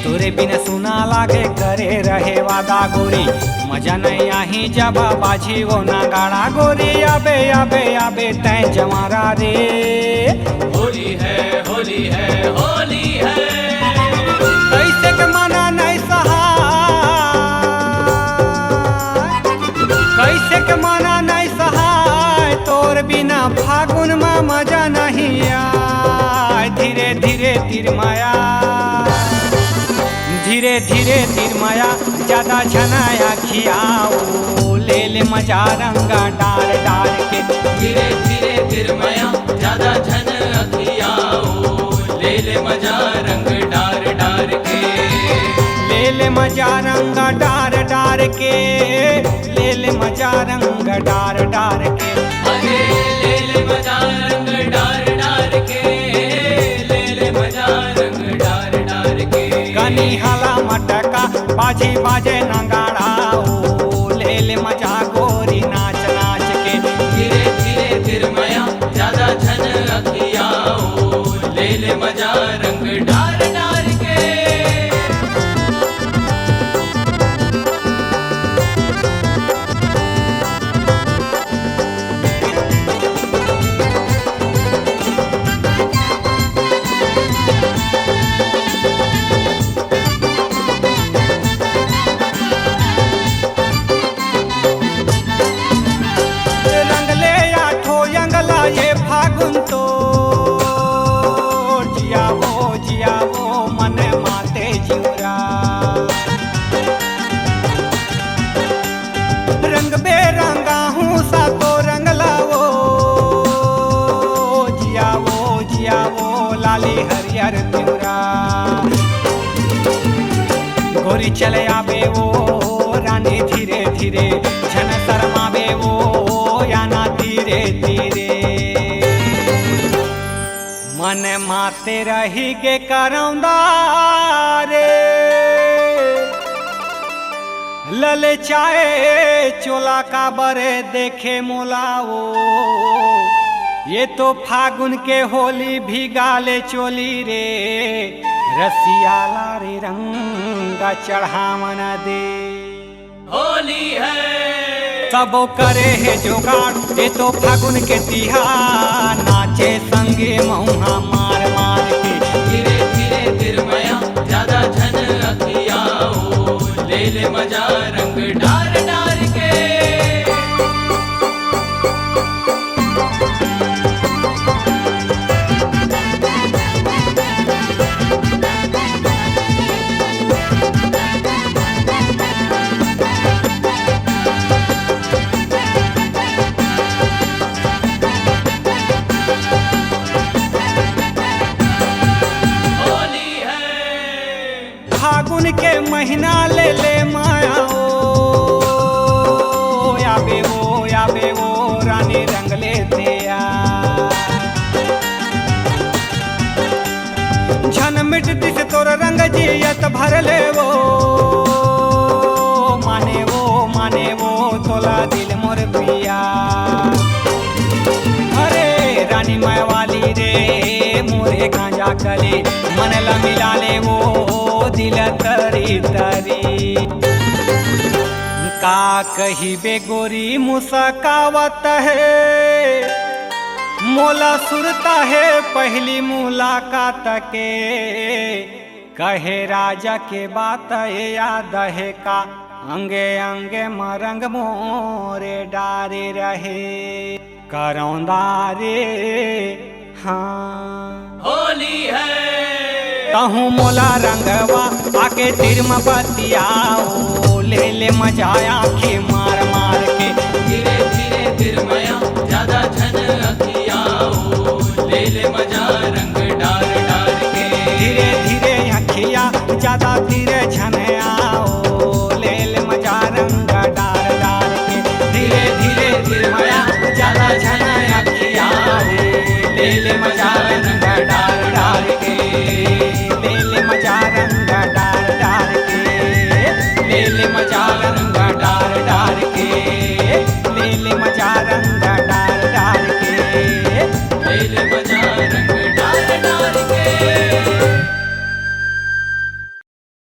तोरे बिना सुना लागे करे रहे वादा गोरी मजा नहीं आही जब बाजी वो ना गाड़ा गोरी आबे आबे आबे तै जवारा रे होली है होली है होली है कैसे के मना नहीं सहा कैसे के मना नहीं सहाय तोर बिना फागुन में मजा नहीं आए धीरे धीरे तीर माया धीरे धीरे तीर माया ज्यादा छनाया खियाओ ले ले मजा रंगा डार डार के धीरे धीरे तीर माया ज्यादा झन अखियाओ ले ले मजा रंग डार डार के ले ले मजा रंगा डार डार के ले ले मजा रंग डार डार के अरे ले ले मजा रंग डार डार के ले ले मजा रंग डार डार के गनी हाला मटका बाजी बाजे नगाड़ा ओ ले ले मजा गोरी नाच नाच के धीरे धीरे तीर माया ज्यादा झन अखियाओ ले ले मजा रंग डार डार के रंगले आठो यंगला ये फागुन तो जिया वो मन माते जिउरा रंग बेरंगा हूँ सा तो रंगला वो जिया वो लाली हरियर तिउरा गोरी चले आबे वो रानी धीरे धीरे झन शर्मावे वो याना धीरे धीरे मन माते रही के करौंदा रे ललचाए चोला का बरे देखे मोलाओ ये तो फागुन के होली भिगाले चोली रे रसियाला रे रंगा चढ़ावन दे होली है सबो करे है जोगाड़ ये तो फागुन के तिहार नाचे संगे मऊहा मार मार के धीरे धीरे तीर माया ज्यादा झन अखियाओ ले ले मजा रंग डार डार के होली है फागुन के महीना ले ले माया ओ याबे वो रानी रंग ले दिया झन मिट दिस तोर रंग जियत भर ले वो माने वो तोला दिल मोर पिया अरे रानी मैं वाली रे मोरे गांजा कले मन ला मिला ले वो दिल तरी तरी का कही बेगोरी मुस्कावत है मोला सुरता है पहली मुलाकात के कहे राजा के बात याद है का अंगे अंगे मरंग मोरे डारे रहे करौंदा रे हाँ होली है कहूँ मोला रंगवा आके तिरम बतियाओ ले ले मजा आँखें मार मार के धीरे धीरे तीर माया ज्यादा झन अखियाओ ले ले मजा रंग डार डार के धीरे धीरे अखिया ज्यादा धीरे झन आओ ले ले मजा रंग डार ले ले मजा रंग डार डार के, ले ले मजा रंग डार डार के, ले ले मजा रंग